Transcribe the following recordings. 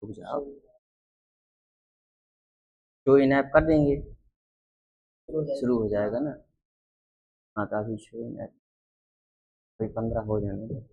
रुक जाओ, show in app कर देंगे, शुरू हो जाएगा ना। हाँ तो अभी शो इन ऐप कोई 15 हो जाने दो।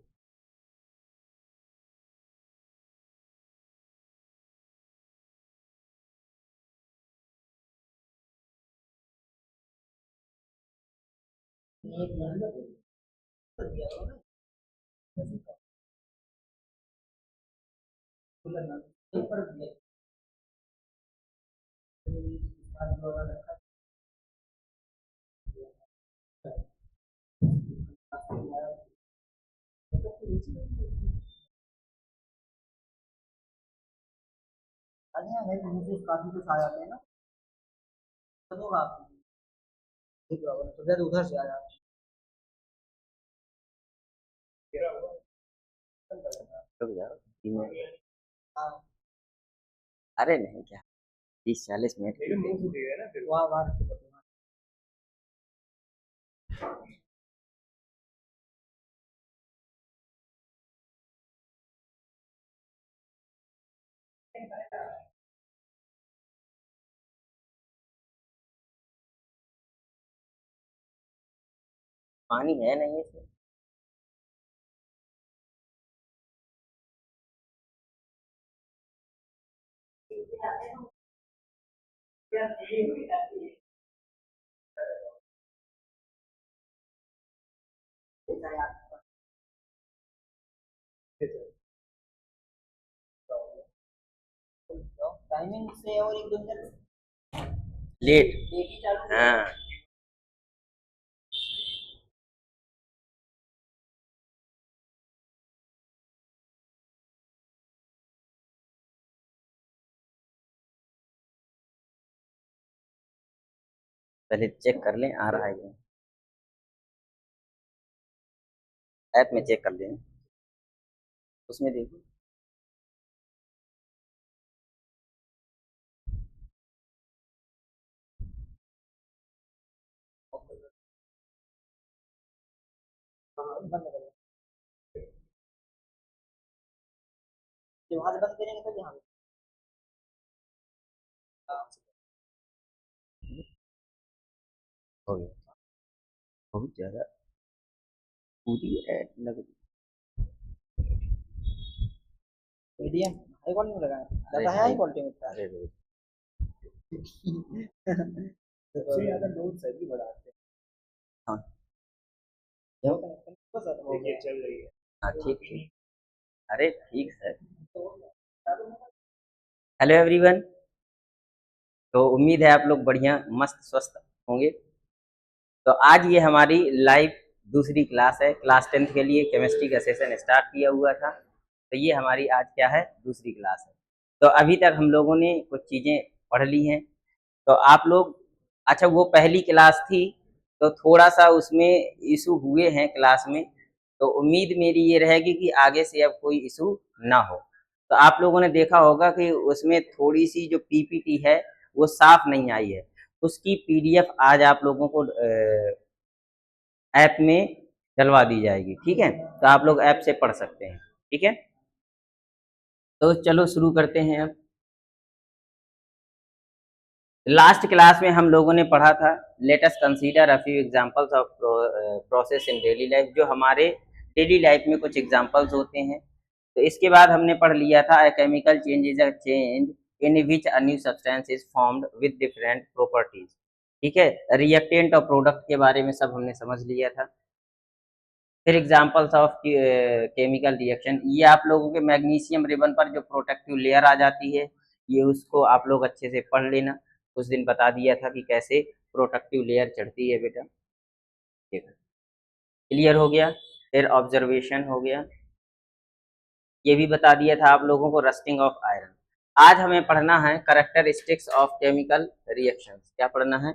काफी कुछ आ जाते हैं ना, तो आप ठीक है तो फिर उधर से आ जाते हैं। रुक जाओ 3 मिनट। हाँ। अरे नहीं क्या 30-40 मिनट वाह वाह। पानी है नहीं इसमें। टाइमिंग से और एक दो लेट। हाँ पहले चेक कर लें आ रहा है ये, ऐप में चेक कर लें, उसमें देखो। वहां से बंद करेंगे तो यहाँ हो गया। बहुत ज्यादा पूरी ऐड लग रही। मीडियम हाई क्वालिटी में लगाया, ज्यादा है हाई क्वालिटी में। अरे सबसे ज्यादा लोड सही बढ़ाते हैं। हाँ क्यों देखिए चल रही है। हाँ ठीक ठीक। अरे ठीक है। हेलो एवरीवन, तो उम्मीद है आप लोग बढ़िया मस्त स्वस्थ होंगे। तो आज ये हमारी लाइव दूसरी क्लास है, क्लास 10th के लिए केमिस्ट्री का सेशन स्टार्ट किया हुआ था। तो ये हमारी आज क्या है, दूसरी क्लास है। तो अभी तक हम लोगों ने कुछ चीज़ें पढ़ ली हैं। तो आप लोग, अच्छा वो पहली क्लास थी तो थोड़ा सा उसमें इशू हुए हैं क्लास में, तो उम्मीद मेरी ये रहेगी कि आगे से अब कोई इशू ना हो। तो आप लोगों ने देखा होगा कि उसमें थोड़ी सी जो पीपीटी है वो साफ नहीं आई है, उसकी पीडीएफ आज आप लोगों को ऐप में डलवा दी जाएगी, ठीक है। तो आप लोग ऐप से पढ़ सकते हैं, ठीक है। तो चलो शुरू करते हैं अब। लास्ट क्लास में हम लोगों ने पढ़ा था let us consider a few examples of process in daily life, जो हमारे डेली लाइफ में कुछ एग्जांपल्स होते हैं। तो इसके बाद हमने पढ़ लिया था a chemical change is a change in which a new substance is formed with different properties, ठीक है। रिएक्टेंट और प्रोडक्ट के बारे में सब हमने समझ लिया था। फिर एग्जांपल्स ऑफ केमिकल रिएक्शन, ये आप लोगों के मैग्नीशियम रिबन पर जो प्रोटेक्टिव लेयर आ जाती है, ये उसको आप लोग अच्छे से पढ़ लेना। उस दिन बता दिया था कि कैसे प्रोटेक्टिव लेयर चढ़ती है बेटा, ठीक है, क्लियर हो गया। फिर ऑब्जर्वेशन हो गया, ये भी बता दिया था आप लोगों को, रस्टिंग ऑफ आयरन। आज हमें पढ़ना है कैरेक्टरिस्टिक्स ऑफ केमिकल रिएक्शंस। क्या पढ़ना है?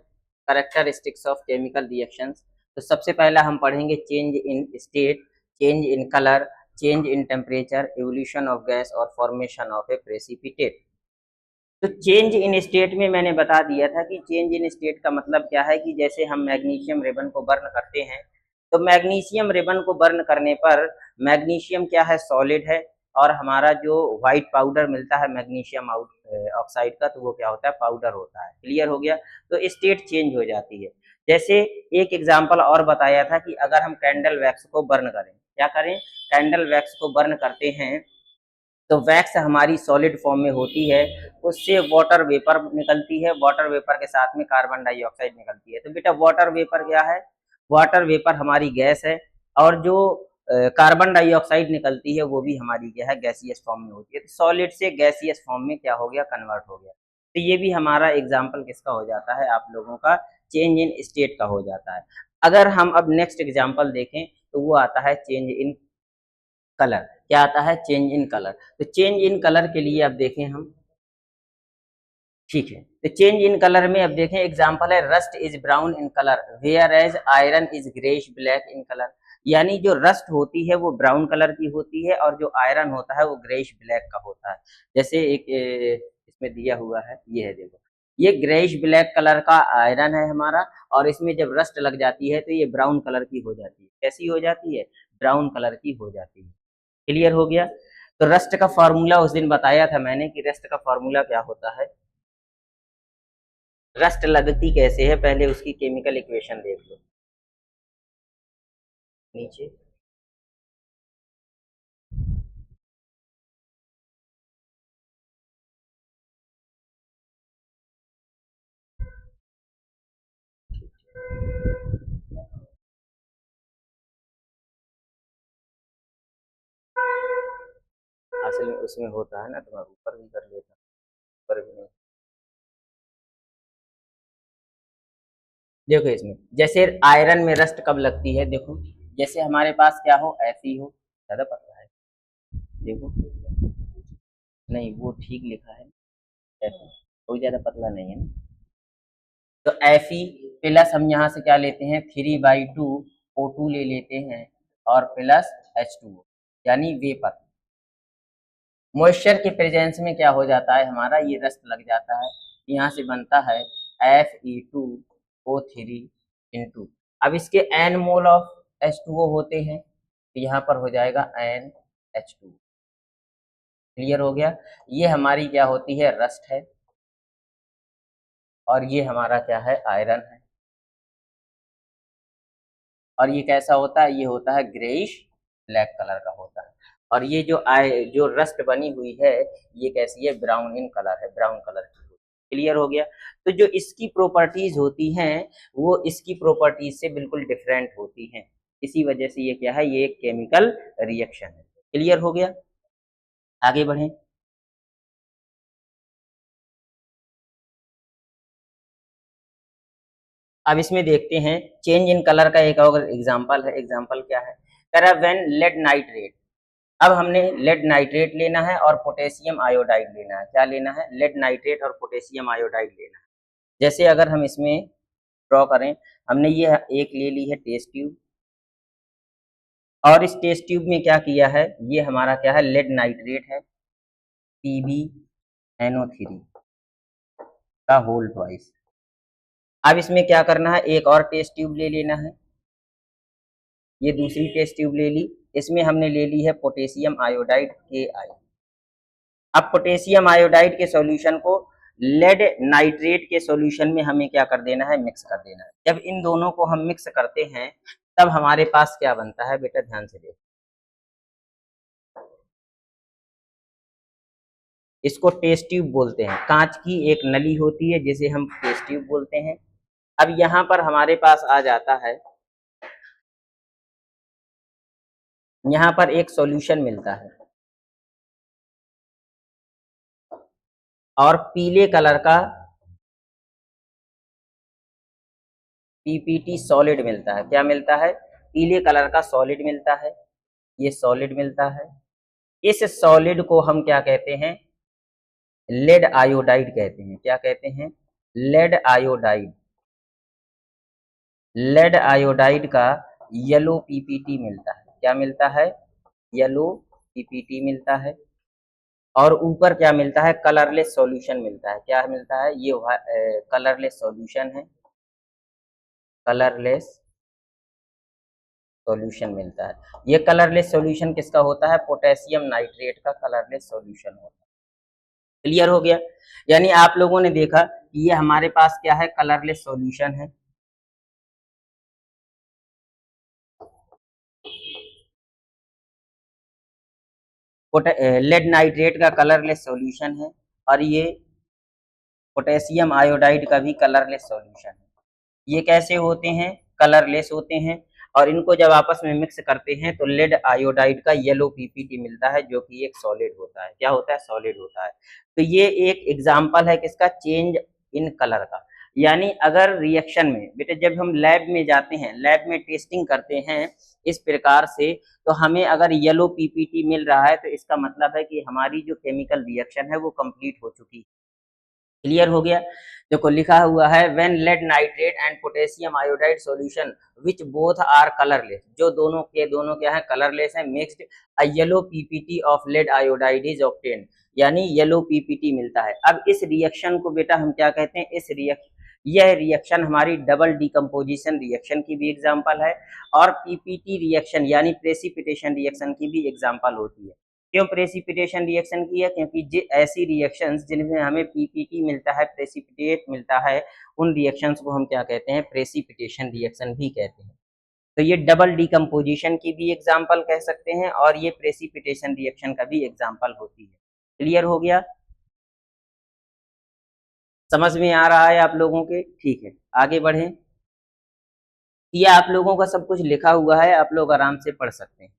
Characteristics of chemical reactions. तो सबसे पहला हम पढ़ेंगे change in state, change in colour, change in temperature, evolution of gas और फॉर्मेशन ऑफ ए प्रेसिपिटेट। तो चेंज इन स्टेट में मैंने बता दिया था कि चेंज इन स्टेट का मतलब क्या है, कि जैसे हम मैग्नीशियम रिबन को बर्न करते हैं, तो मैग्नीशियम रिबन को बर्न करने पर मैग्नीशियम क्या है, सॉलिड है। और हमारा जो व्हाइट पाउडर मिलता है मैग्नीशियम ऑक्साइड का, तो वो क्या होता है, पाउडर होता है। क्लियर हो गया। तो स्टेट चेंज हो जाती है। जैसे एक एग्जांपल और बताया था कि अगर हम कैंडल वैक्स को बर्न करें, क्या करें, कैंडल वैक्स को बर्न करते हैं तो वैक्स हमारी सॉलिड फॉर्म में होती है, उससे वाटर वेपर निकलती है, वाटर वेपर के साथ में कार्बन डाइऑक्साइड निकलती है। तो बेटा वाटर वेपर क्या है, वाटर वेपर हमारी गैस है, और जो कार्बन डाइऑक्साइड निकलती है वो भी हमारी क्या है, गैसियस फॉर्म में होती है। तो सॉलिड से गैसियस फॉर्म में क्या हो गया, कन्वर्ट हो गया। तो ये भी हमारा एग्जाम्पल किसका हो जाता है, आप लोगों का चेंज इन स्टेट का हो जाता है। अगर हम अब नेक्स्ट एग्जाम्पल देखें तो वो आता है चेंज इन कलर। क्या आता है, चेंज इन कलर। तो चेंज इन कलर के लिए अब देखें हम, ठीक है, तो चेंज इन कलर में अब देखें एग्जांपल है, rust is brown in colour whereas iron is greyish black in colour. यानी जो रस्ट होती है वो ब्राउन कलर की होती है, और जो आयरन होता है वो ग्रेइश ब्लैक का होता है। जैसे एक इसमें दिया हुआ है, ये है देखो, ये ग्रेइश ब्लैक कलर का आयरन है हमारा, और इसमें जब रस्ट लग जाती है तो ये ब्राउन कलर की हो जाती है। कैसी हो जाती है, ब्राउन कलर की हो जाती है। क्लियर हो गया। तो रस्ट का फॉर्मूला उस दिन बताया था मैंने कि रस्ट का फॉर्मूला क्या होता है, रस्ट लगती कैसे है, पहले उसकी केमिकल इक्वेशन देख लो नीचे। असल में उसमें होता है ना, तो मैं ऊपर भी कर लेता हूँ, ऊपर भी नहीं। देखो इसमें जैसे आयरन में रस्ट कब लगती है, देखो जैसे हमारे पास क्या हो, ऐसी हो, ज्यादा पतला है, देखो, नहीं वो ठीक लिखा है, ऐसे कोई ज्यादा पतला नहीं है ना। तो Fe प्लस हम यहाँ से क्या लेते हैं, 3/2 O2 ले लेते हैं, और प्लस H2O, यानी वेपर। मॉइस्चर के प्रेजेंस में क्या हो जाता है हमारा, ये रस्ट लग जाता है, यहाँ से बनता है Fe2O3 इंटू, अब इसके n मोल ऑफ H2O होते हैं, तो यहाँ पर हो जाएगा NH2। क्लियर हो गया। ये हमारी क्या होती है, रस्ट है, और ये हमारा क्या है, आयरन है। और ये कैसा होता है, ये होता है ग्रेइश ब्लैक कलर का होता है। और ये जो रस्ट बनी हुई है, ये कैसी है, ब्राउन इन कलर है, ब्राउन कलर की। क्लियर हो गया। तो जो इसकी प्रॉपर्टीज होती हैं वो इसकी प्रॉपर्टीज से बिल्कुल डिफरेंट होती हैं, इसी वजह से ये क्या है, ये एक केमिकल रिएक्शन है। क्लियर हो गया। आगे बढ़ें। अब इसमें देखते हैं चेंज इन कलर का एक और एग्जांपल है। एग्जांपल क्या है, कह रहा है व्हेन लेड नाइट्रेट। अब हमने लेड नाइट्रेट लेना है और पोटेशियम आयोडाइड लेना है। क्या लेना है, लेड नाइट्रेट और पोटेशियम आयोडाइड लेना है। जैसे अगर हम इसमें ड्रॉ करें, हमने ये एक ले ली है टेस्ट ट्यूब, और इस टेस्ट ट्यूब में क्या किया है, ये हमारा क्या है, लेड नाइट्रेट है, PbNO3 का होल ट्वाइस। अब इसमें क्या करना है, एक और टेस्ट ट्यूब ले लेना है, ये दूसरी टेस्ट ट्यूब ले ली, इसमें हमने ले ली है पोटेशियम आयोडाइड Ki। अब पोटेशियम आयोडाइड के सॉल्यूशन को लेड नाइट्रेट के सॉल्यूशन में हमें क्या कर देना है, मिक्स कर देना है। जब इन दोनों को हम मिक्स करते हैं तब हमारे पास क्या बनता है, बेटा ध्यान से देखो, इसको टेस्ट ट्यूब बोलते हैं। कांच की एक नली होती है जिसे हम टेस्ट ट्यूब बोलते हैं। अब यहाँ पर हमारे पास आ जाता है, यहाँ पर एक सॉल्यूशन मिलता है, और पीले कलर का पीपीटी सॉलिड मिलता है। क्या मिलता है, पीले कलर का सॉलिड मिलता है, ये सॉलिड मिलता है। इस सॉलिड को हम क्या कहते हैं, लेड आयोडाइड कहते हैं। क्या कहते हैं, लेड आयोडाइड। लेड आयोडाइड का येलो पीपीटी मिलता है। क्या मिलता है, येलो पीपीटी मिलता है। और ऊपर क्या मिलता है, कलरलेस सॉल्यूशन मिलता है। क्या मिलता है, ये कलरलेस सॉल्यूशन है, कलरलेस सॉल्यूशन मिलता है। ये कलरलेस सॉल्यूशन किसका होता है? पोटेशियम नाइट्रेट का कलरलेस सॉल्यूशन होता है। क्लियर हो गया? यानी आप लोगों ने देखा कि ये हमारे पास क्या है? कलरलेस सॉल्यूशन है। लेड नाइट्रेट का कलरलेस सॉल्यूशन है और ये पोटेशियम आयोडाइड का भी कलरलेस सॉल्यूशन है। ये कैसे होते हैं? कलरलेस होते हैं और इनको जब आपस में मिक्स करते हैं तो लेड आयोडाइड का येलो पीपीटी मिलता है जो कि एक सॉलिड होता है। क्या होता है? सॉलिड होता है। तो ये एक एग्जांपल है किसका? चेंज इन कलर का। यानी अगर रिएक्शन में बेटे जब हम लैब में जाते हैं, लैब में टेस्टिंग करते हैं इस प्रकार से, तो हमें अगर येलो पीपीटी मिल रहा है तो इसका मतलब है कि हमारी जो केमिकल रिएक्शन है वो कंप्लीट हो चुकी है। क्लियर हो गया? देखो लिखा हुआ है when lead nitrate and potassium iodide solution which both are colourless, जो दोनों के दोनों क्या है? कलरलेस है। Mixed a yellow PPT of lead iodide is obtained, यानी येलो पीपीटी मिलता है। अब इस रिएक्शन को बेटा हम क्या कहते हैं? यह रिएक्शन हमारी डबल डिकम्पोजिशन रिएक्शन की भी एग्जांपल है और पीपीटी रिएक्शन यानी प्रेसिपिटेशन रिएक्शन की भी एग्जांपल होती है। क्यों प्रेसिपिटेशन रिएक्शन की है? क्योंकि ऐसी रिएक्शंस जिनमें हमें पीपीटी मिलता है, प्रेसिपिटेट मिलता है, उन रिएक्शंस को हम क्या कहते हैं? प्रेसिपिटेशन रिएक्शन भी कहते हैं। तो ये डबल डिकम्पोजिशन की भी एग्जांपल कह सकते हैं और ये प्रेसिपिटेशन रिएक्शन का भी एग्जांपल होती है। क्लियर हो गया? समझ में आ रहा है आप लोगों के? ठीक है, आगे बढ़ें। ये आप लोगों का सब कुछ लिखा हुआ है, आप लोग आराम से पढ़ सकते हैं।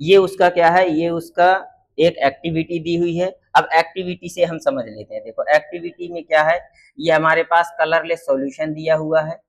ये उसका क्या है? ये उसका एक एक्टिविटी दी हुई है। अब एक्टिविटी से हम समझ लेते हैं। देखो एक्टिविटी में क्या है? ये हमारे पास कलरलेस सॉल्यूशन दिया हुआ है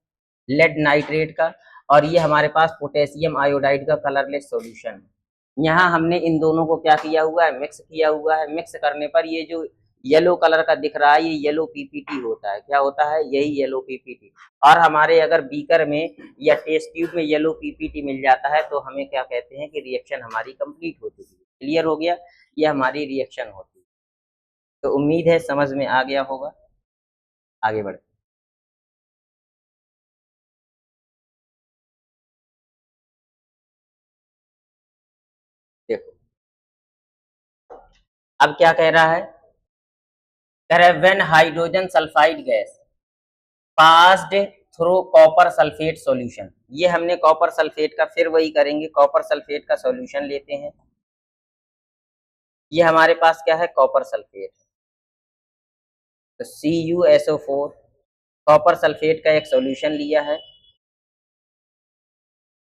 लेड नाइट्रेट का और ये हमारे पास पोटेशियम आयोडाइड का कलरलेस सॉल्यूशन है। यहाँ हमने इन दोनों को क्या किया हुआ है? मिक्स किया हुआ है। मिक्स करने पर ये जो येलो कलर का दिख रहा है ये येलो पीपीटी होता है। क्या होता है? यही येलो पीपीटी। और हमारे अगर बीकर में या टेस्ट ट्यूब में येलो पीपीटी मिल जाता है तो हमें क्या कहते हैं? कि रिएक्शन हमारी कंप्लीट हो चुकी है। क्लियर हो गया? ये हमारी रिएक्शन होती है। तो उम्मीद है समझ में आ गया होगा। आगे बढ़ते देखो अब क्या कह रहा है? कह रहा है when hydrogen sulphide gas passed through copper sulphate solution. ये हमने कॉपर सल्फेट का फिर वही करेंगे, कॉपर सल्फेट का सॉल्यूशन लेते हैं। ये हमारे पास क्या है? Copper sulphate. तो CuSO4 कॉपर सल्फेट का एक सॉल्यूशन लिया है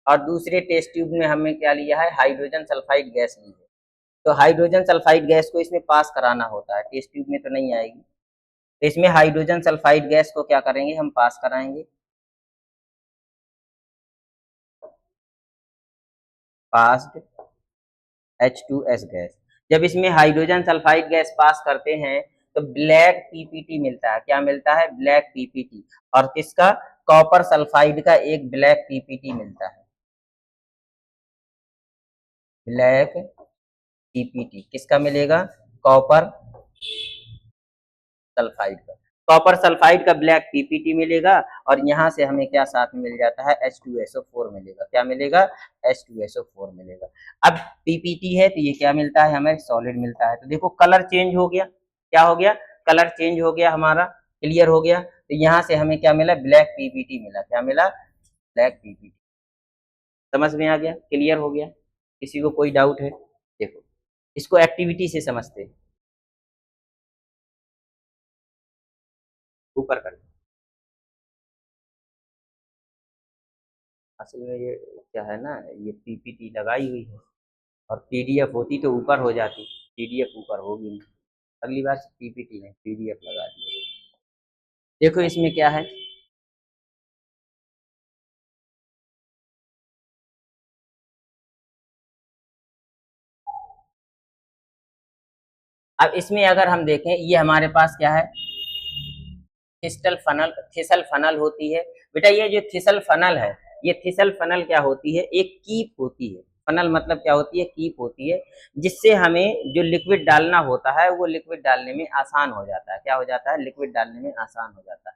और दूसरे टेस्ट ट्यूब में हमने क्या लिया है? हाइड्रोजन सल्फाइड गैस ली है। तो हाइड्रोजन सल्फाइड गैस को इसमें पास कराना होता है, टेस्ट ट्यूब में तो नहीं आएगी। तो इसमें हाइड्रोजन सल्फाइड गैस को क्या करेंगे? हम पास कराएंगे। Passed H2S gas. जब इसमें हाइड्रोजन सल्फाइड गैस पास करते हैं तो ब्लैक पीपीटी मिलता है। क्या मिलता है? Black PPT. और किसका? कॉपर सल्फाइड का एक ब्लैक पीपीटी मिलता है। ब्लैक पीपीटी किसका मिलेगा? कॉपर सल्फाइड का। कॉपर सल्फाइड का ब्लैक पीपीटी मिलेगा और यहाँ से हमें क्या साथ में मिल जाता है? H2SO4 मिलेगा। क्या मिलेगा? H2SO4 मिलेगा। अब पीपीटी है तो ये क्या मिलता है? हमें सॉलिड मिलता है। तो देखो कलर चेंज हो गया। क्या हो गया? कलर चेंज हो गया हमारा। क्लियर हो गया? तो यहाँ से हमें क्या मिला? ब्लैक पीपीटी मिला। क्या मिला? Black PPT. समझ में आ गया? क्लियर हो गया? किसी को कोई डाउट है? देखो इसको एक्टिविटी से समझते हैं। ऊपर कर। असल में ये क्या है ना, ये पीपीटी लगाई हुई है और पीडीएफ होती तो ऊपर हो जाती। पीडीएफ ऊपर होगी नहीं। अगली बार से पीपीटी नहीं, पीडीएफ लगा दी। देखो इसमें क्या है? अब इसमें अगर हम देखें ये हमारे पास क्या है? थिसल फनल होती है। बेटा ये जो थिसल फनल है, ये थिसल फनल क्या होती है? एक कीप होती है। फनल मतलब क्या होती है? कीप होती है, जिससे हमें जो लिक्विड डालना होता है वो लिक्विड डालने में आसान हो जाता है। क्या हो जाता है? लिक्विड डालने में आसान हो जाता है।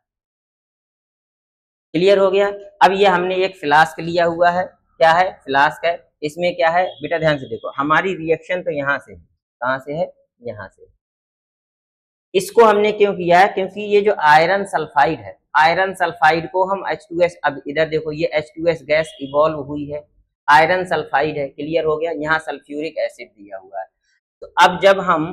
क्लियर हो गया। अब ये हमने एक फ्लास्क लिया हुआ है, क्या है, फ्लास्क है। इसमें क्या है बेटा, ध्यान से देखो, हमारी रिएक्शन तो यहाँ से है, कहाँ से है, यहाँ से। इसको हमने क्यों किया है, क्योंकि ये जो आयरन सल्फाइड है, आयरन सल्फाइड को हम H2S, अब इधर देखो ये H2S गैस इवॉल्व हुई है, आयरन सल्फाइड है, क्लियर हो गया। यहाँ सल्फ्यूरिक एसिड दिया हुआ है। तो अब जब हम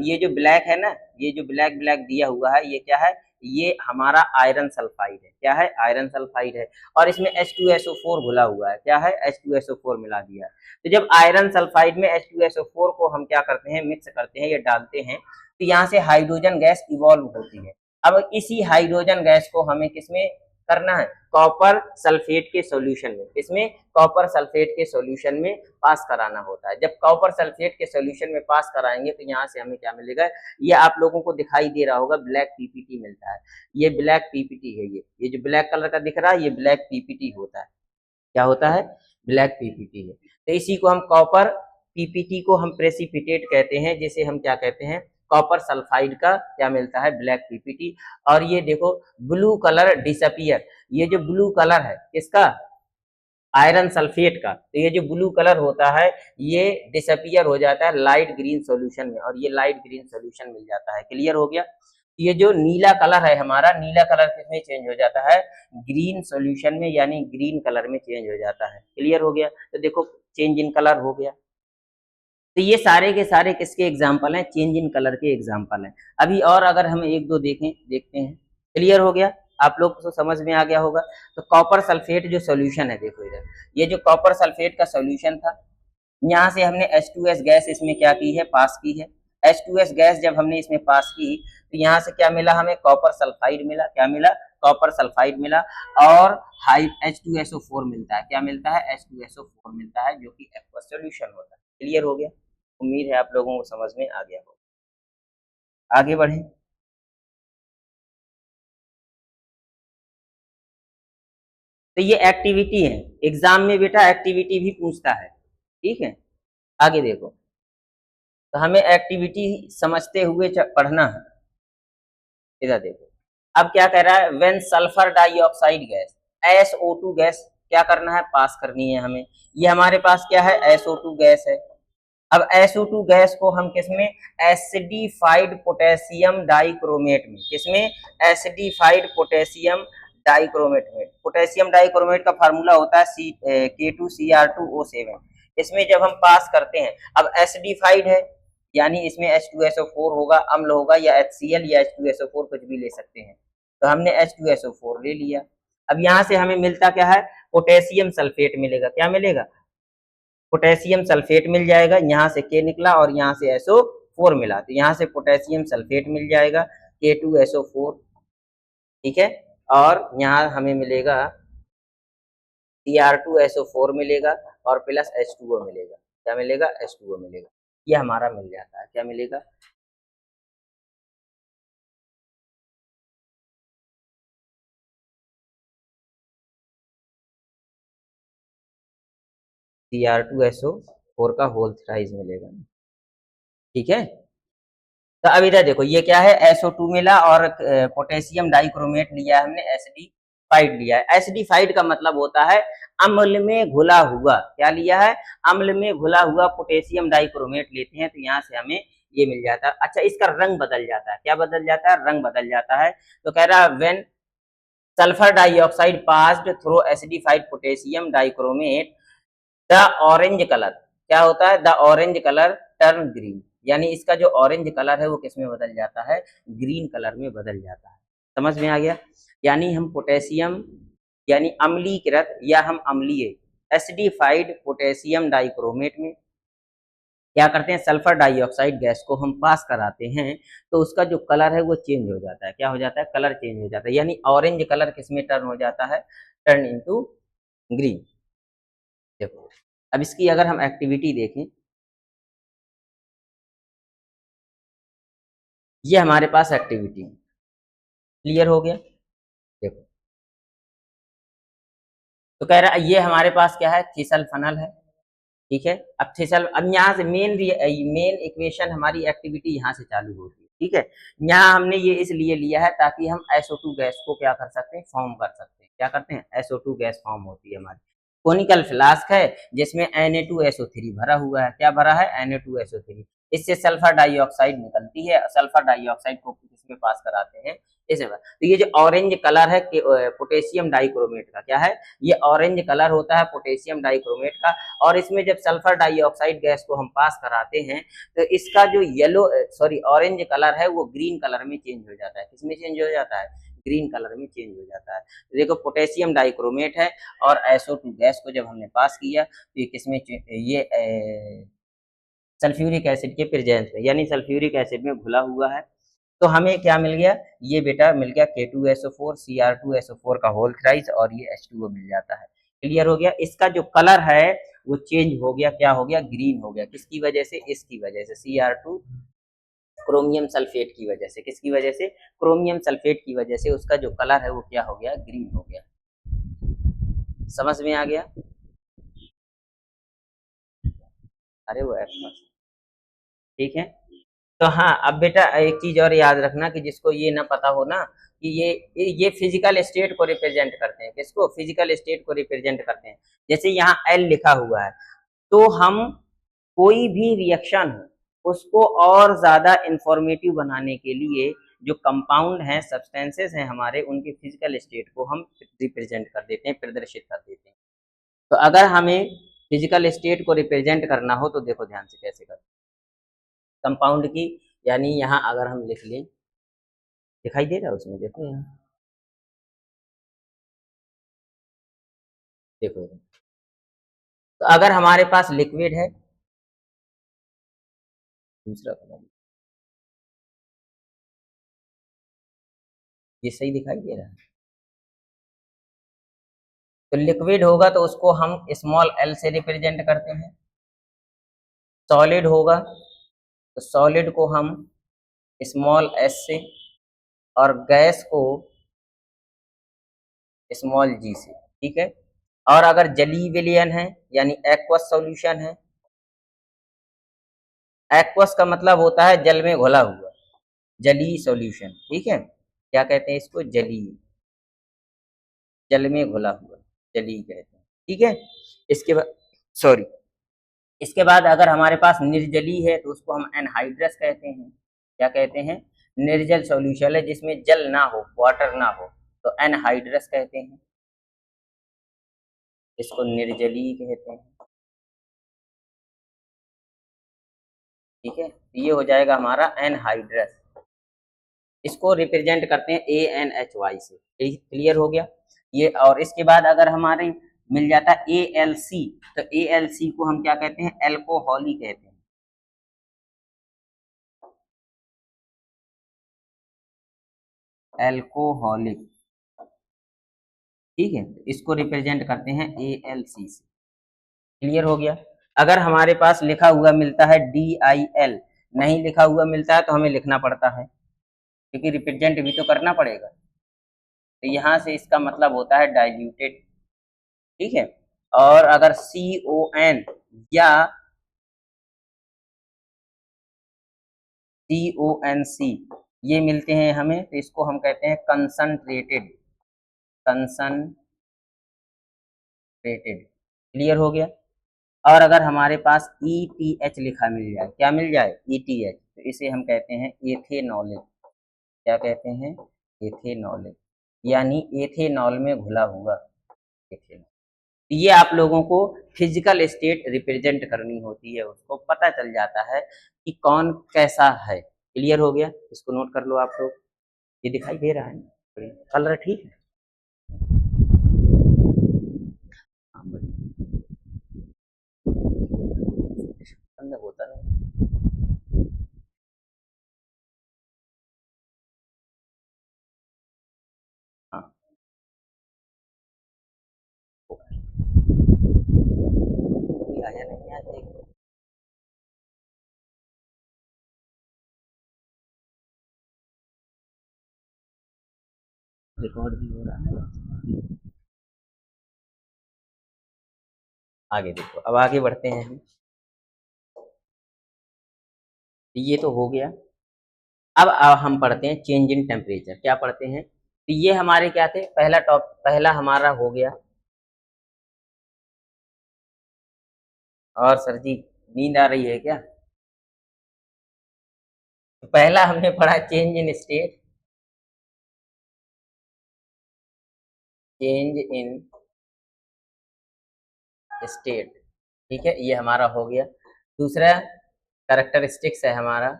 ये जो ब्लैक है ना, ये जो ब्लैक ब्लैक दिया हुआ है, ये क्या है, ये हमारा आयरन सल्फाइड है, क्या है, आयरन सल्फाइड है। और इसमें H2SO4 घुला हुआ है, क्या है, H2SO4 मिला दिया है। तो जब आयरन सल्फाइड में H2SO4 को हम क्या करते हैं, मिक्स करते हैं या डालते हैं, तो यहाँ से हाइड्रोजन गैस इवॉल्व होती है। अब इसी हाइड्रोजन गैस को हमें किसमें करना है, कॉपर सल्फेट के सॉल्यूशन में, इसमें कॉपर सल्फेट के सॉल्यूशन में पास कराना होता है। जब कॉपर सल्फेट के सॉल्यूशन में पास कराएंगे तो यहाँ से हमें क्या मिलेगा, ये आप लोगों को दिखाई दे रहा होगा, ब्लैक पीपीटी मिलता है। ये ब्लैक पीपीटी है, ये जो ब्लैक कलर का दिख रहा है, ये ब्लैक पीपीटी होता है। क्या होता है, ब्लैक पीपीटी है। तो इसी को हम कॉपर पीपीटी को हम प्रेसिपिटेट कहते हैं, जिसे हम क्या कहते हैं, कॉपर सल्फाइड का क्या मिलता है, ब्लैक पीपीटी। और ये देखो ब्लू कलर डिसअपियर, ये जो ब्लू कलर है किसका, आयरन सल्फेट का, तो ये जो ब्लू कलर होता है ये डिसअपियर हो जाता है लाइट ग्रीन सॉल्यूशन में, और ये लाइट ग्रीन सॉल्यूशन मिल जाता है। क्लियर हो गया। ये जो नीला कलर है हमारा, नीला कलर किसमें चेंज हो जाता है, ग्रीन सॉल्यूशन में, यानी ग्रीन कलर में चेंज हो जाता है। क्लियर हो गया। तो देखो चेंज इन कलर हो गया। तो ये सारे के सारे किसके एग्जाम्पल हैं, चेंज इन कलर के एग्जाम्पल हैं। अभी और अगर हम एक दो देखते हैं। क्लियर हो गया, आप लोग को तो समझ में आ गया होगा। तो कॉपर सल्फेट जो सॉल्यूशन है, देखो इधर, ये जो कॉपर सल्फेट का सॉल्यूशन था, यहाँ से हमने H2S गैस इसमें क्या की है, पास की है। H2S गैस जब हमने इसमें पास की तो यहाँ से क्या मिला हमें, कॉपर सल्फाइड मिला, क्या मिला, कॉपर सल्फाइड मिला। और हाई H2SO4 मिलता है, क्या मिलता है, H2SO4 मिलता है, जो कि एक्वस सॉल्यूशन होता है। क्लियर हो गया। उम्मीद है आप लोगों को समझ में आ गया होगा। आगे बढ़े। तो ये एक्टिविटी है, एग्जाम में बेटा एक्टिविटी भी पूछता है, ठीक है। आगे देखो, तो हमें एक्टिविटी समझते हुए पढ़ना है। इधर देखो, अब क्या कह रहा है, when sulphur dioxide gas, SO2 gas क्या करना है, पास करनी है हमें। ये हमारे पास क्या है, SO2 गैस है। अब SO2 गैस को हम किसमें, एसिडिफाइड पोटेशियम डाइक्रोमेट में, किसमें, एसिडिफाइड पोटेशियम डाइक्रोमेट में। पोटेशियम डाइक्रोमेट का फार्मूला होता है K2Cr2O7। इसमें जब हम पास करते हैं, अब एसिडिफाइड है यानी इसमें H2SO4 होगा, अम्ल होगा, या HCl या H2SO4 कुछ भी ले सकते हैं। तो हमने H2SO4 ले लिया। अब यहाँ से हमें मिलता क्या है, पोटेशियम सल्फेट मिलेगा, क्या मिलेगा, पोटेशियम सल्फेट मिल जाएगा। यहाँ से K निकला और यहाँ से SO4 मिला, तो यहाँ से पोटेशियम सल्फेट मिल जाएगा, K2SO4, ठीक है। और यहाँ हमें मिलेगा Cr2SO4 मिलेगा, और प्लस H2O मिलेगा, क्या मिलेगा, H2O मिलेगा। ये हमारा मिल जाता है, क्या मिलेगा, Cr2SO4 का होल थ्राइस मिलेगा, ठीक है। तो अब इधर देखो, ये क्या है, SO2 मिला और पोटेशियम डाइक्रोमेट लिया है हमने, एसिडिफाइड लिया है। एसिडिफाइड का मतलब होता है अम्ल में घुला हुआ, क्या लिया है, अम्ल में घुला हुआ पोटेशियम डाइक्रोमेट लेते हैं, तो यहाँ से हमें ये मिल जाता है। अच्छा, इसका रंग बदल जाता है, क्या बदल जाता है, रंग बदल जाता है। तो कह रहा है when sulphur dioxide passed through acidified potassium dichromate, the orange colour, क्या होता है, the orange colour turn green, यानी इसका जो ऑरेंज कलर है वो किस में बदल जाता है, ग्रीन कलर में बदल जाता है। समझ में आ गया। यानी हम पोटेशियम यानी अम्लीकृत या हम अम्लीय एसिडिफाइड पोटेशियम डाइक्रोमेट में क्या करते हैं, सल्फर डाइऑक्साइड गैस को हम पास कराते हैं, तो उसका जो कलर है वो चेंज हो जाता है। क्या हो जाता है, कलर चेंज हो जाता है, यानी ऑरेंज कलर किस में टर्न हो जाता है, टर्न इनटू ग्रीन। देखो अब इसकी अगर हम एक्टिविटी देखें, ये हमारे पास एक्टिविटी क्लियर हो गया। देखो, तो कह रहा है ये हमारे पास क्या है, थीसल फनल है, ठीक है। अब थीसल, अब यहाँ से मेन इक्वेशन हमारी एक्टिविटी यहाँ से चालू होती है। ठीक है। यहाँ हमने ये इसलिए लिया है ताकि हम SO2 गैस को क्या कर सकते हैं, फॉर्म कर सकते हैं। क्या करते हैं, SO2 गैस फॉर्म होती है हमारी। कोनिकल फ्लास्क है जिसमें Na2SO3 भरा हुआ है। क्या भरा है, Na2SO3। इससे सल्फर डाइऑक्साइड निकलती है। सल्फर डाइऑक्साइड को किसमें पास कराते हैं, इसमें। तो ये जो ऑरेंज कलर है पोटेशियम डाइक्रोमेट का, क्या है, ये ऑरेंज कलर होता है पोटेशियम डाइक्रोमेट का। और इसमें जब सल्फर डाइऑक्साइड गैस को हम पास कराते हैं तो इसका जो ऑरेंज कलर है वो ग्रीन कलर में चेंज हो जाता है। किसमें चेंज हो जाता है, ग्रीन कलर में चेंज हो जाता है। देखो पोटेशियम डाइक्रोमेट है और SO2 गैस को जब हमने पास किया तो ये किसमें ये सल्फ्यूरिक एसिड के प्रेजेंस में, यानी सल्फ्यूरिक एसिड में घुला हुआ है। तो हमें क्या मिल गया, ये बेटा मिल गया K2SO4 Cr2SO4 का होल थ्राइस और ये H2O मिल जाता है। क्लियर हो गया। इसका जो कलर है वो चेंज हो गया, क्या हो गया, ग्रीन हो गया। किसकी वजह से, इसकी वजह से, Cr2 क्रोमियम सल्फेट की वजह से। किसकी वजह से, क्रोमियम सल्फेट की वजह से उसका जो कलर है वो क्या हो गया, ग्रीन हो गया। समझ में आ गया। अरे वो ठीक है। तो हाँ, अब बेटा एक चीज और याद रखना कि जिसको ये ना पता हो ना कि ये फिजिकल स्टेट को रिप्रेजेंट करते हैं। किसको, फिजिकल स्टेट को रिप्रेजेंट करते हैं। जैसे यहाँ L लिखा हुआ है तो हम कोई भी रिएक्शन हो उसको और ज्यादा इंफॉर्मेटिव बनाने के लिए जो कंपाउंड हैं, सब्सटेंसेस हैं हमारे, उनके फिजिकल स्टेट को हम रिप्रेजेंट कर देते हैं, प्रदर्शित कर देते हैं। तो अगर हमें फिजिकल स्टेट को रिप्रेजेंट करना हो तो देखो ध्यान से कैसे करते हैं कंपाउंड की। यानी यहाँ अगर हम लिख लें, दिखाई दे रहा है उसमें, देखो यहाँ, देखो। तो अगर हमारे पास लिक्विड है, दूसरा कलर, ये सही दिखाई दे रहा है। तो लिक्विड होगा तो उसको हम स्मॉल l से रिप्रेजेंट करते हैं। सॉलिड होगा तो सॉलिड को हम स्मॉल s से, और गैस को स्मॉल g से। ठीक है। और अगर जलीय विलयन है यानी एक्वस सॉल्यूशन है, एक्वस का मतलब होता है जल में घुला हुआ, जलीय सॉल्यूशन। ठीक है, क्या कहते हैं इसको, जलीय, जल में घुला हुआ, जलीय कहते हैं। ठीक है। इसके बाद सॉरी इसके बाद अगर हमारे पास निर्जलीय है तो उसको हम एनहाइड्रस कहते हैं। क्या कहते हैं, निर्जल सॉल्यूशन है जिसमें जल ना हो, वाटर ना हो, तो एनहाइड्रस कहते हैं, इसको निर्जलीय कहते हैं। ठीक है, ये हो जाएगा हमारा एनहाइड्रस। इसको रिप्रेजेंट करते हैं ANHY से। क्लियर हो गया ये। और इसके बाद अगर हमारे मिल जाता है ALC, तो ALC को हम क्या कहते हैं, एल्कोहली कहते हैं। एल्कोहलिक। ठीक है, इसको रिप्रेजेंट करते हैं ALC से। क्लियर हो गया। अगर हमारे पास लिखा हुआ मिलता है DIL, नहीं लिखा हुआ मिलता है तो हमें लिखना पड़ता है, क्योंकि रिप्रेजेंट भी तो करना पड़ेगा। तो यहाँ से इसका मतलब होता है डाइल्यूटेड। ठीक है। और अगर CON या CONC ये मिलते हैं हमें तो इसको हम कहते हैं कंसंट्रेटेड, कंसंट्रेटेड। क्लियर हो गया। और अगर हमारे पास ETH लिखा मिल जाए, क्या मिल जाए, ETH, तो इसे हम कहते हैं एथेनॉलिक। क्या कहते हैं, एथेनॉलिक, यानी एथेनॉल में घुला हुआ एथेनॉल। ये आप लोगों को फिजिकल स्टेट रिप्रेजेंट करनी होती है, उसको पता चल जाता है कि कौन कैसा है। क्लियर हो गया, इसको नोट कर लो आप लोग। ये दिखाई दे रहा है ना, कलर ठीक है। हाँ, अंदर होता नहीं। हाँ, आया नहीं आया, देख रिकॉर्ड भी हो रहा है। आगे देखो, अब आगे बढ़ते हैं हम। ये तो हो गया। अब हम पढ़ते हैं चेंज इन टेम्परेचर। क्या पढ़ते हैं? तो ये हमारे क्या थे, पहला हमारा हो गया। और सर जी नींद आ रही है क्या? तो पहला हमने पढ़ा change in state, change in state, ठीक है, ये हमारा हो गया। दूसरा कैरेक्टरिस्टिक्स है हमारा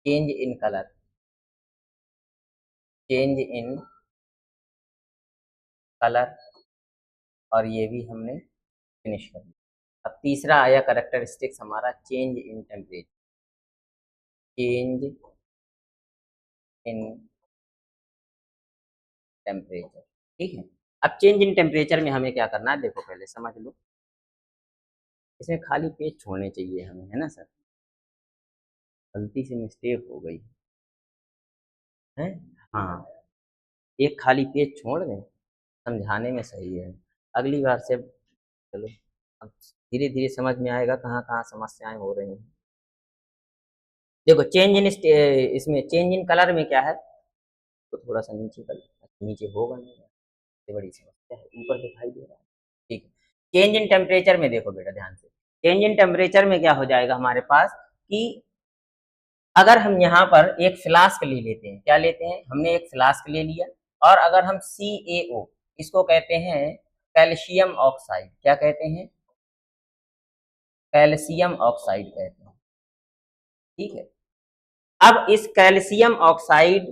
change in colour, change in colour, और ये भी हमने फिनिश कर दिया। अब तीसरा आया कैरेक्टरिस्टिक्स हमारा change in temperature, change in temperature, ठीक है। अब चेंज इन टेम्परेचर में हमें क्या करना है, देखो पहले समझ लो। इसमें खाली पेज छोड़ने चाहिए हमें, है ना सर? गलती से मिस्टेक हो गई है। हाँ, एक खाली पेज छोड़ दें, समझाने में सही है। अगली बार से चलो, अब धीरे धीरे समझ में आएगा कहाँ कहाँ समस्याएं हो रही हैं। देखो चेंज इन इसमें चेंज इन कलर में क्या है, तो थोड़ा सा नीचे कर, नीचे होगा नहीं, ये बड़ी समस्या है, ऊपर दिखाई दे रहा है, ठीक है। चेंज इन टेम्परेचर में देखो बेटा ध्यान से, चेंज इन टेम्परेचर में क्या हो जाएगा हमारे पास कि अगर हम यहाँ पर एक फ्लास्क ले लेते हैं, क्या लेते हैं, हमने एक फ्लास्क ले लिया, और अगर हम CaO, इसको कहते हैं कैल्शियम ऑक्साइड, क्या कहते हैं, कैल्शियम ऑक्साइड कहते हैं, ठीक है। अब इस कैल्शियम ऑक्साइड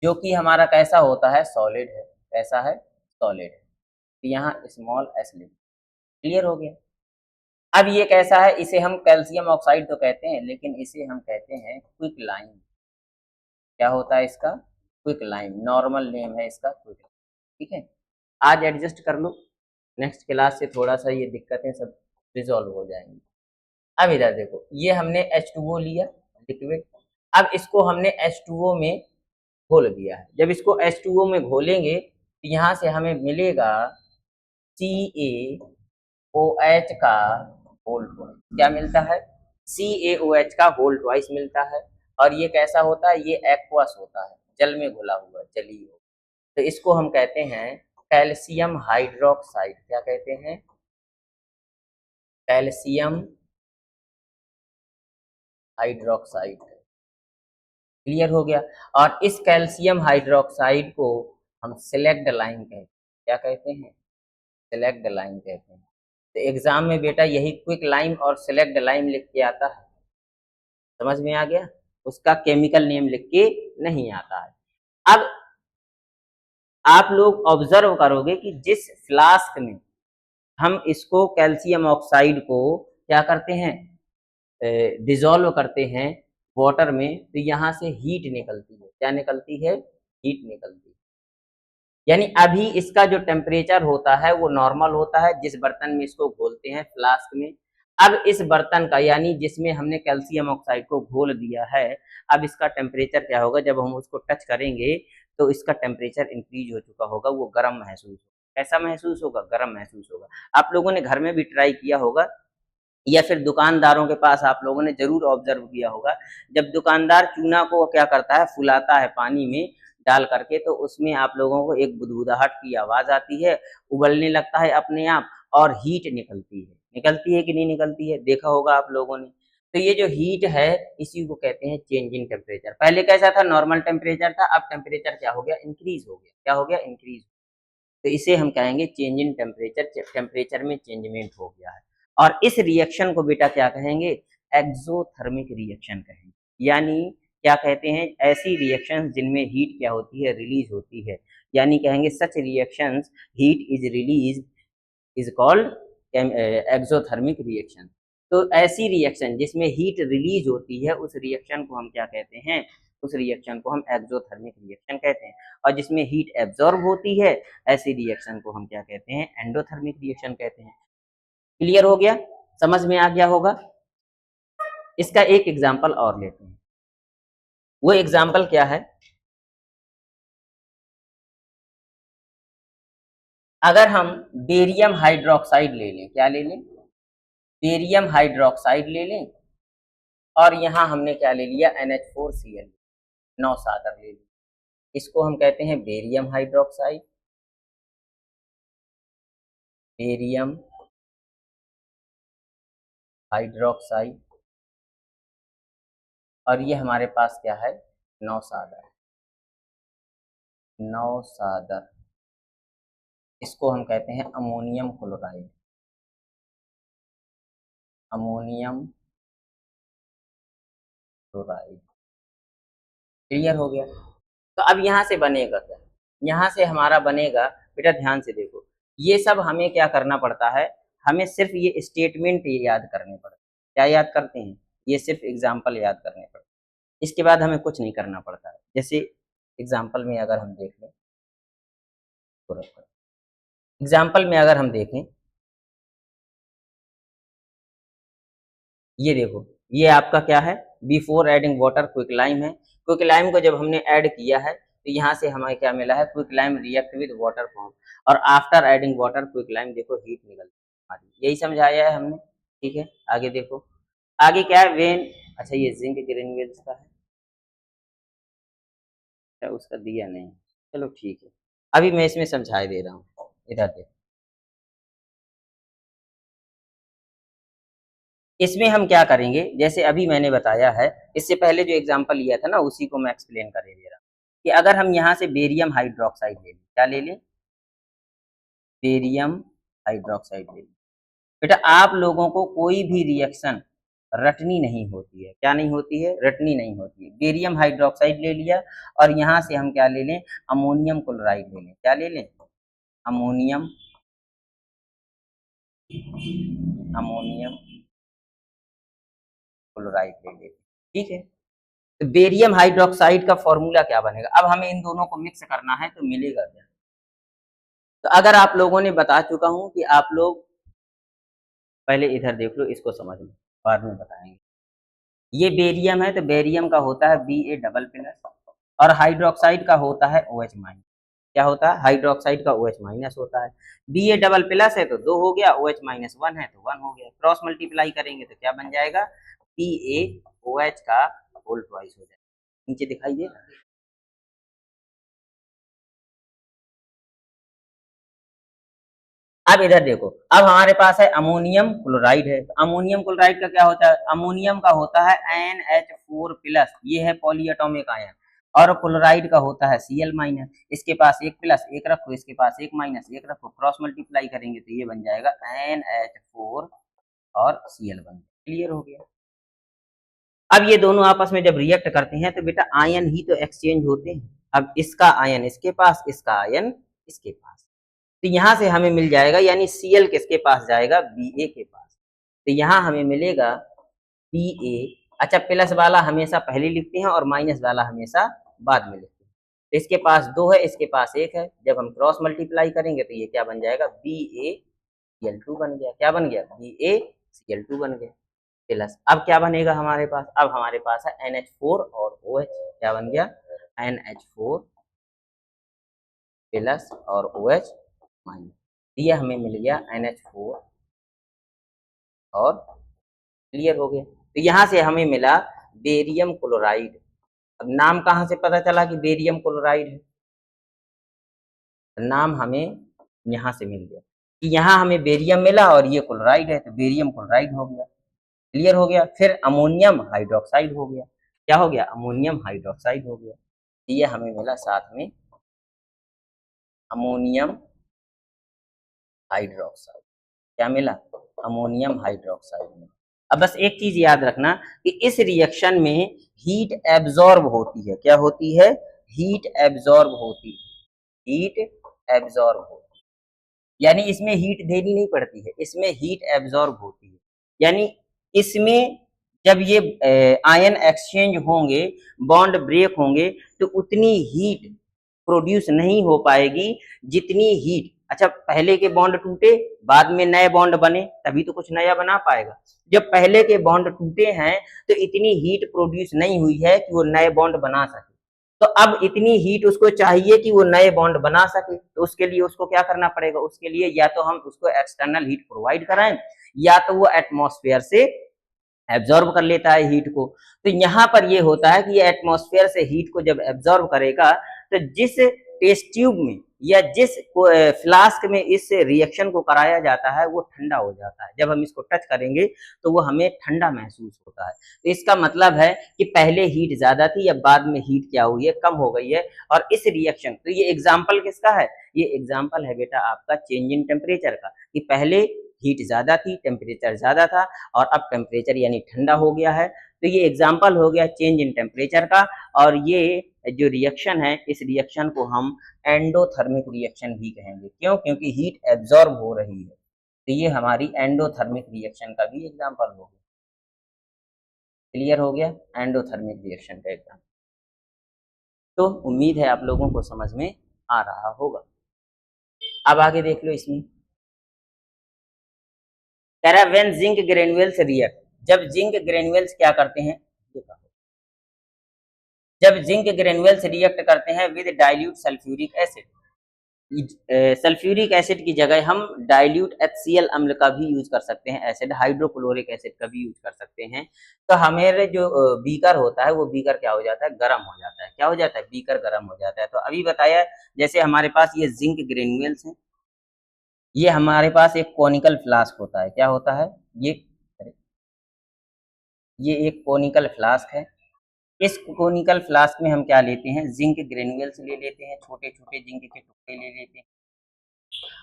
जो कि हमारा कैसा होता है, सॉलिड है, कैसा है, सॉलिड है, तो यहाँ स्मॉल एस लिख, क्लियर हो गया। अब ये कैसा है, इसे हम कैल्शियम ऑक्साइड तो कहते हैं, लेकिन इसे हम कहते हैं क्विक लाइम। क्या होता है इसका, क्विक लाइम, नॉर्मल नेम है इसका क्विक लाइम, ठीक है। आज एडजस्ट कर लो, नेक्स्ट क्लास से थोड़ा सा ये दिक्कतें सब रिजॉल्व हो जाएंगी। अब इधर देखो, ये हमने H2O लिया लिक्विड, अब इसको हमने H2O में घोल दिया है। जब इसको H2O में घोलेंगे तो यहाँ से हमें मिलेगा CaOH का होल ट्वाइस, क्या मिलता है, CaOH का होल ट्वाइस मिलता है। और ये कैसा होता है, ये एक्वस होता है, जल में घुला हुआ, जलीय। तो इसको हम कहते हैं कैल्शियम हाइड्रोक्साइड, क्या कहते हैं, कैल्शियम हाइड्रोक्साइड, क्लियर हो गया। और इस कैल्शियम हाइड्रोक्साइड को हम सेलेक्ट लाइम कहते हैं, क्या कहते हैं, सेलेक्ट लाइम कहते हैं। तो एग्जाम में बेटा यही क्विक लाइम और सेलेक्ट लाइम लिख के आता है, समझ में आ गया, उसका केमिकल नेम लिख के नहीं आता है। अब आप लोग ऑब्जर्व करोगे कि जिस फ्लास्क में हम इसको कैल्शियम ऑक्साइड को क्या करते हैं, डिजोल्व करते हैं वाटर में, तो यहाँ से हीट निकलती है, क्या निकलती है, हीट निकलती है। यानी अभी इसका जो टेम्परेचर होता है वो नॉर्मल होता है जिस बर्तन में इसको घोलते हैं, फ्लास्क में। अब इस बर्तन का, यानी जिसमें हमने कैल्शियम ऑक्साइड को घोल दिया है, अब इसका टेम्परेचर क्या होगा, जब हम उसको टच करेंगे तो इसका टेम्परेचर इंक्रीज हो चुका होगा, वो गर्म महसूस होगा। कैसा महसूस होगा, गर्म महसूस होगा। आप लोगों ने घर में भी ट्राई किया होगा, या फिर दुकानदारों के पास आप लोगों ने जरूर ऑब्जर्व किया होगा, जब दुकानदार चूना को क्या करता है, फुलाता है पानी में डाल करके, तो उसमें आप लोगों को एक बुदबुदाहट की आवाज आती है, उबलने लगता है अपने आप, और हीट निकलती है कि नहीं निकलती है, देखा होगा आप लोगों ने। तो ये जो हीट है, इसी को कहते हैं चेंज इन टेम्परेचर। पहले कैसा था, नॉर्मल टेम्परेचर था, अब टेम्परेचर क्या हो गया, इंक्रीज हो गया, क्या हो गया, इंक्रीज। तो इसे हम कहेंगे चेंज इन टेम्परेचर, टेम्परेचर में चेंजमेंट हो गया है। और इस रिएक्शन को बेटा क्या कहेंगे, एक्सोथर्मिक रिएक्शन कहेंगे। यानी क्या कहते हैं, ऐसी रिएक्शंस जिनमें हीट क्या होती है, रिलीज होती है। यानी कहेंगे such reactions heat is release is called exothermic reaction. तो ऐसी रिएक्शन जिसमें हीट रिलीज होती है, उस रिएक्शन को हम क्या कहते हैं, उस रिएक्शन को हम एक्सोथर्मिक रिएक्शन कहते हैं। और जिसमें हीट एब्जॉर्ब होती है, ऐसी रिएक्शन को हम क्या कहते हैं, एंडोथर्मिक रिएक्शन कहते हैं। क्लियर हो गया, समझ में आ गया होगा। इसका एक एग्जाम्पल और लेते हैं, वो एग्जाम्पल क्या है, अगर हम बेरियम हाइड्रोक्साइड ले लें, क्या ले लें, बेरियम हाइड्रोक्साइड ले लें, और यहाँ हमने क्या ले लिया, NH4Cl, 9 सादर ले ली, इसको हम कहते हैं बेरियम हाइड्रोक्साइड, बेरियम हाइड्रोक्साइड, और ये हमारे पास क्या है 9 सादर, 9 सादर, इसको हम कहते हैं ammonium chloride, ammonium chloride. Clear हो गया। तो अब यहाँ से बनेगा क्या, यहाँ से हमारा बनेगा, बेटा ध्यान से देखो, ये सब हमें क्या करना पड़ता है, हमें सिर्फ ये स्टेटमेंट याद करने पड़ते हैं। क्या याद करते हैं, ये सिर्फ एग्जाम्पल याद करने पड़ते हैं, इसके बाद हमें कुछ नहीं करना पड़ता है। जैसे एग्जाम्पल में अगर हम देख लें, एग्जाम्पल में अगर हम देखें, ये देखो, ये आपका क्या है, बिफोर एडिंग वाटर क्विकलाइम है। क्विकलाइम को जब हमने ऐड किया है तो यहाँ से हमें क्या मिला है, quicklime react with water form, और आफ्टर एडिंग वाटर क्विकलाइम देखो हीट निकल हमारी, यही समझाया है हमने। ठीक है, आगे देखो, आगे क्या है, वेन, अच्छा ये जिंक ग्रेन्यूल्स का है, अच्छा उसका दिया नहीं, चलो ठीक है, अभी मैं इसमें समझाई दे रहा हूँ, इधर देखो, इसमें हम क्या करेंगे, जैसे अभी मैंने बताया है, इससे पहले जो एग्जांपल लिया था ना उसी को मैं एक्सप्लेन कर दे रहा हूँ, कि अगर हम यहाँ से बेरियम हाइड्रोक्साइड ले लें, क्या ले लें, बेरियम हाइड्रोक्साइड ले लें, बेटा आप लोगों को कोई भी रिएक्शन रटनी नहीं होती है, क्या नहीं होती है, रटनी नहीं होती है। बेरियम हाइड्रोक्साइड ले लिया और यहाँ से हम क्या ले लें, अमोनियम क्लोराइड ले लें, क्या ले लें, अमोनियम, अमोनियम क्लोराइड ले लें, ठीक है। तो बेरियम हाइड्रोक्साइड का फॉर्मूला क्या बनेगा, अब हमें इन दोनों को मिक्स करना है तो मिलेगा क्या, तो अगर आप लोगों ने बता चुका हूं कि आप लोग पहले इधर देख लो, इसको समझ लो, बाद में बताएंगे। ये बेरियम है तो बेरियम का होता है Ba+, और हाइड्रोक्साइड का होता है OH-। क्या होता है, हाइड्रोक्साइड का OH- होता है। Ba++ है तो 2 हो गया, OH-1 है तो 1 हो गया, क्रॉस मल्टीप्लाई करेंगे तो क्या बन जाएगा, PaOH का होल ट्वाइस हो जाएगा, नीचे दिखाई दे रहा है। अब इधर देखो, अब हमारे पास है अमोनियम क्लोराइड है, तो अमोनियम क्लोराइड का क्या होता है, अमोनियम का होता है NH4+, ये है पॉलीएटॉमिक आयन, और क्लोराइड का होता है Cl-, इसके पास एक प्लस एक रखो, इसके पास एक माइनस एक रखो, क्रॉस मल्टीप्लाई करेंगे तो ये बन जाएगा NH4 और Cl बन जाएगा। क्लियर हो गया। अब ये दोनों आपस में जब रिएक्ट करते हैं तो बेटा आयन ही तो एक्सचेंज होते हैं, अब इसका आयन इसके पास, इसका आयन इसके पास, तो यहाँ से हमें मिल जाएगा, यानी Cl किसके पास जाएगा, Ba के पास, तो यहाँ हमें मिलेगा Ba। अच्छा प्लस वाला हमेशा पहले लिखते हैं और माइनस वाला हमेशा बाद में लिखते हैं, तो इसके पास 2 है, इसके पास 1 है, जब हम क्रॉस मल्टीप्लाई करेंगे तो ये क्या बन जाएगा, BaCl2 बन गया, क्या बन गया, BaCl2 बन गया प्लस। अब क्या बनेगा हमारे पास, अब हमारे पास है NH4 और OH, क्या बन गया, NH4 प्लस और OH माइनस, ये हमें मिल गया NH4 और, क्लियर हो गया। तो यहाँ से हमें मिला बेरियम क्लोराइड। अब नाम कहाँ से पता चला कि बेरियम क्लोराइड है, नाम हमें यहाँ से मिल गया कि यहाँ हमें बेरियम मिला और ये क्लोराइड है तो बेरियम क्लोराइड हो गया। क्लियर हो गया। फिर अमोनियम हाइड्रोक्साइड हो गया, क्या हो गया, अमोनियम हाइड्रोक्साइड हो गया, ये हमें मिला साथ में अमोनियम हाइड्रोक्साइड, क्या मिला, अमोनियम हाइड्रोक्साइड में। अब बस एक चीज याद रखना कि इस रिएक्शन में हीट एब्जॉर्ब होती है, क्या होती है, हीट एब्जॉर्ब होती है, हीट एब्जॉर्ब होती है, यानी इसमें हीट देनी नहीं पड़ती है, इसमें हीट एब्जॉर्ब होती है, यानी इसमें जब ये आयन एक्सचेंज होंगे, बॉन्ड ब्रेक होंगे, तो उतनी हीट प्रोड्यूस नहीं हो पाएगी जितनी हीट, अच्छा पहले के बॉन्ड टूटे बाद में नए बॉन्ड बने तभी तो कुछ नया बना पाएगा, जब पहले के बॉन्ड टूटे हैं तो इतनी हीट प्रोड्यूस नहीं हुई है कि वो नए बॉन्ड बना सके, तो अब इतनी हीट उसको चाहिए कि वो नए बॉन्ड बना सके, तो उसके लिए उसको क्या करना पड़ेगा, उसके लिए या तो हम उसको एक्सटर्नल हीट प्रोवाइड कराएं या तो वो एटमॉस्फेयर से एब्जॉर्ब कर लेता है हीट को। तो यहाँ पर ये होता है कि ये एटमॉस्फेयर से हीट को जब एब्जॉर्ब करेगा तो जिस टेस्ट ट्यूब में या जिस फ्लास्क में इस रिएक्शन को कराया जाता है वो ठंडा हो जाता है। जब हम इसको टच करेंगे तो वो हमें ठंडा महसूस होता है। तो इसका मतलब है कि पहले हीट ज्यादा थी या बाद में हीट क्या हुई है, कम हो गई है। और इस रिएक्शन, तो ये एग्जाम्पल किसका है, ये एग्जाम्पल है बेटा आपका चेंज इन टेम्परेचर का, कि पहले हीट ज्यादा थी, टेम्परेचर ज्यादा था और अब टेम्परेचर यानी ठंडा हो गया है। तो ये एग्जाम्पल हो गया चेंज इन टेम्परेचर का। और ये जो रिएक्शन है, इस रिएक्शन को हम एंडोथर्मिक रिएक्शन भी कहेंगे। क्यों? क्योंकि हीट एब्जॉर्ब हो रही है। तो ये हमारी एंडोथर्मिक रिएक्शन का भी एग्जाम्पल हो गया। क्लियर हो गया एंडोथर्मिक रिएक्शन का एग्जाम्पल। तो उम्मीद है आप लोगों को समझ में आ रहा होगा। अब आगे देख लो इसमें, कह रहा है व्हेन जिंक ग्रेन्युल्स रिएक्ट, जब जिंक ग्रेन्युल्स क्या करते हैं, जब जिंक ग्रेन्युल्स रिएक्ट करते हैं with dilute sulphuric acid, sulphuric acid की जगह हम डाइल्यूट HCl अम्ल का भी यूज कर सकते हैं, एसिड हाइड्रोक्लोरिक एसिड का भी यूज कर सकते हैं। तो हमारे जो बीकर होता है वो बीकर क्या हो जाता है, गर्म हो जाता है। क्या हो जाता है, बीकर गर्म हो जाता है। तो अभी बताया जैसे हमारे पास ये जिंक ग्रेन्युल्स है, ये हमारे पास एक कोनिकल फ्लास्क होता है। क्या होता है, ये एक कोनिकल फ्लास्क है। इस कोनिकल फ्लास्क में हम क्या लेते हैं, जिंक ग्रेन्युल्स ले लेते हैं, छोटे छोटे जिंक के टुकड़े ले लेते हैं।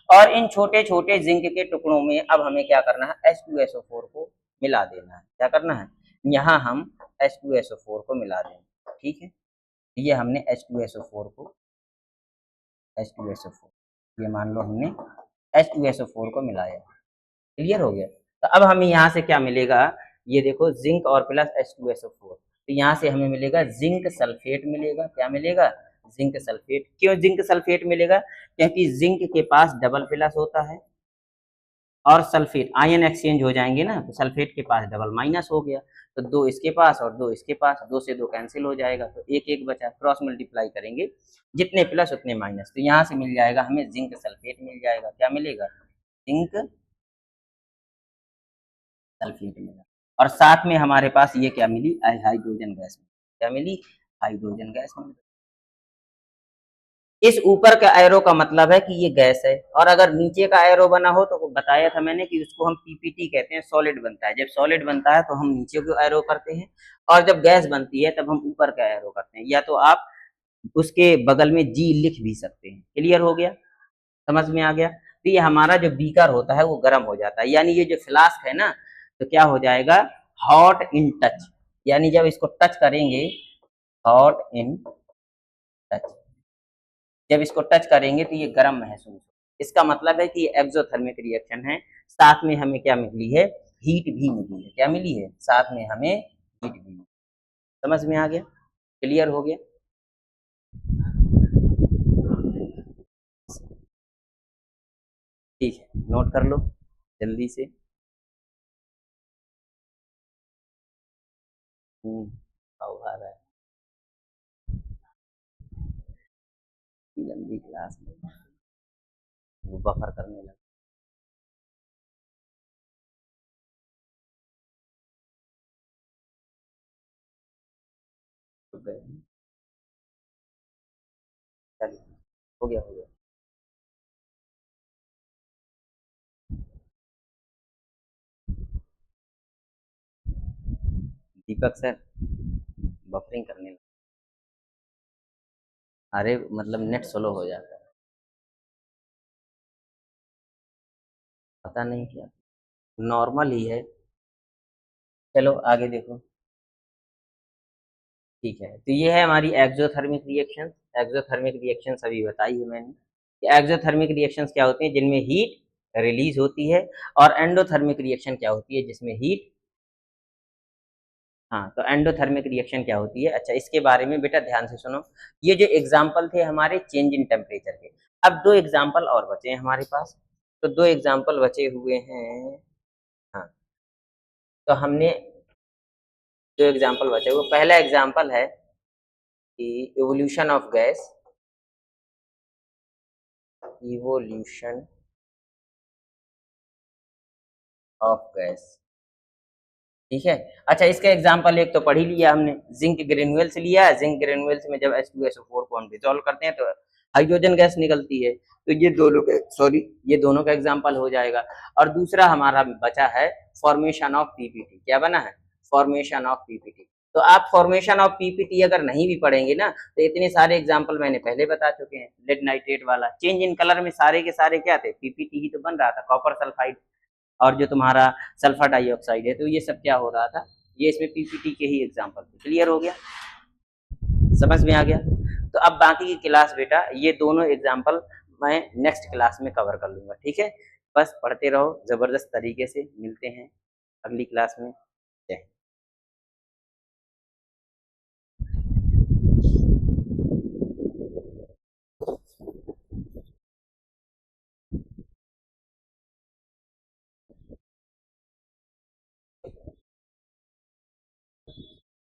और इन छोटे छोटे जिंक के टुकड़ों में अब हमें क्या करना है, H2SO4 को मिला देना है। क्या करना है, यहाँ हम H2SO4 को मिला देंगे। ठीक है, ये हमने H2SO4 ये मान लो हमने H2SO4 को मिलाया। क्लियर हो गया। तो अब हमें यहाँ से क्या मिलेगा, ये देखो जिंक और प्लस H2SO4, तो यहाँ से हमें मिलेगा जिंक सल्फेट मिलेगा। क्या मिलेगा, जिंक सल्फेट। क्यों जिंक सल्फेट मिलेगा, क्योंकि जिंक के पास डबल प्लस होता है और सल्फेट आयन एक्सचेंज हो जाएंगे ना, तो सल्फेट के पास डबल माइनस हो गया, तो दो इसके पास और दो इसके पास, दो से दो कैंसिल हो जाएगा, तो एक एक बचा, क्रॉस मल्टीप्लाई करेंगे, जितने प्लस उतने माइनस, तो यहाँ से मिल जाएगा हमें जिंक सल्फेट मिल जाएगा। क्या मिलेगा, जिंक सल्फेट मिला। और साथ में हमारे पास ये क्या मिली, हाइड्रोजन गैस मिली। क्या मिली, हाइड्रोजन गैस मिली। इस ऊपर का एरो का मतलब है कि ये गैस है, और अगर नीचे का एरो बना हो तो बताया था मैंने कि उसको हम पीपीटी कहते हैं, सॉलिड बनता है। जब सॉलिड बनता है तो हम नीचे को एरो करते हैं, और जब गैस बनती है तब हम ऊपर का एरो करते हैं, या तो आप उसके बगल में जी लिख भी सकते हैं। क्लियर हो गया, समझ में आ गया। तो ये हमारा जो बीकर होता है वो गर्म हो जाता है, यानी ये जो फ्लास्क है ना, तो क्या हो जाएगा, हॉट इन टच, यानी जब इसको टच करेंगे, हॉट इन टच, जब इसको टच करेंगे तो ये गर्म महसूस हो। इसका मतलब है कि ये एक्सोथर्मिक रिएक्शन है। साथ में हमें क्या मिली है, हीट भी मिली है। क्या मिली है, साथ में हमें हीट भी मिली। समझ में आ गया, क्लियर हो गया। ठीक है, नोट कर लो जल्दी से। आओ आ रहा है, लंबी क्लास में वो बफर करने लगा। तो चलिए, हो गया हो गया। दीपक सर बफरिंग करने लगा। अरे मतलब नेट स्लो हो जाता है, पता नहीं क्या, नॉर्मल ही है। चलो आगे देखो। ठीक है, तो ये है हमारी एक्सोथर्मिक रिएक्शन। एक्सोथर्मिक रिएक्शन अभी बताई है मैंने कि एक्सोथर्मिक रिएक्शंस क्या होती हैं, जिनमें हीट रिलीज होती है, और एंडोथर्मिक रिएक्शन क्या होती है, जिसमें हीट, हाँ, तो एंडोथर्मिक रिएक्शन क्या होती है। अच्छा, इसके बारे में बेटा ध्यान से सुनो। ये जो एग्जाम्पल थे हमारे चेंज इन टेम्परेचर के, अब दो एग्जाम्पल और बचे हैं हमारे पास। तो दो एग्जाम्पल बचे हुए हैं, हाँ, तो हमने दो एग्जाम्पल बचे हुए। पहला एग्जाम्पल है कि evolution of gas, evolution of gas, ठीक है। अच्छा, इसका एग्जांपल एक तो पढ़ ही लिया हमने, जिंक ग्रेन्युल्स लिया है। जिंक ग्रेन्युल्स में जब H2SO4 को हम डिसॉल्व करते हैं तो हाइड्रोजन गैस निकलती है, तो ये दोनों का एग्जांपल हो जाएगा। और दूसरा हमारा बचा है फॉर्मेशन ऑफ पीपीटी। क्या बना है? Formation of PPT. तो आप फॉर्मेशन ऑफ पीपीटी अगर नहीं भी पढ़ेंगे ना, तो इतने सारे एग्जाम्पल मैंने पहले बता चुके हैं। लेड नाइट्रेट वाला चेंज इन कलर में सारे के सारे क्या थे? पीपीटी ही तो बन रहा था, कॉपर सल्फाइड। और जो तुम्हारा सल्फर डाइऑक्साइड है, तो ये सब क्या हो रहा था? ये इसमें पीपीटी के ही एग्जाम्पल थे। क्लियर हो गया? समझ में आ गया? तो अब बाकी की क्लास बेटा ये दोनों एग्जाम्पल मैं नेक्स्ट क्लास में कवर कर लूंगा। ठीक है, बस पढ़ते रहो जबरदस्त तरीके से। मिलते हैं अगली क्लास में।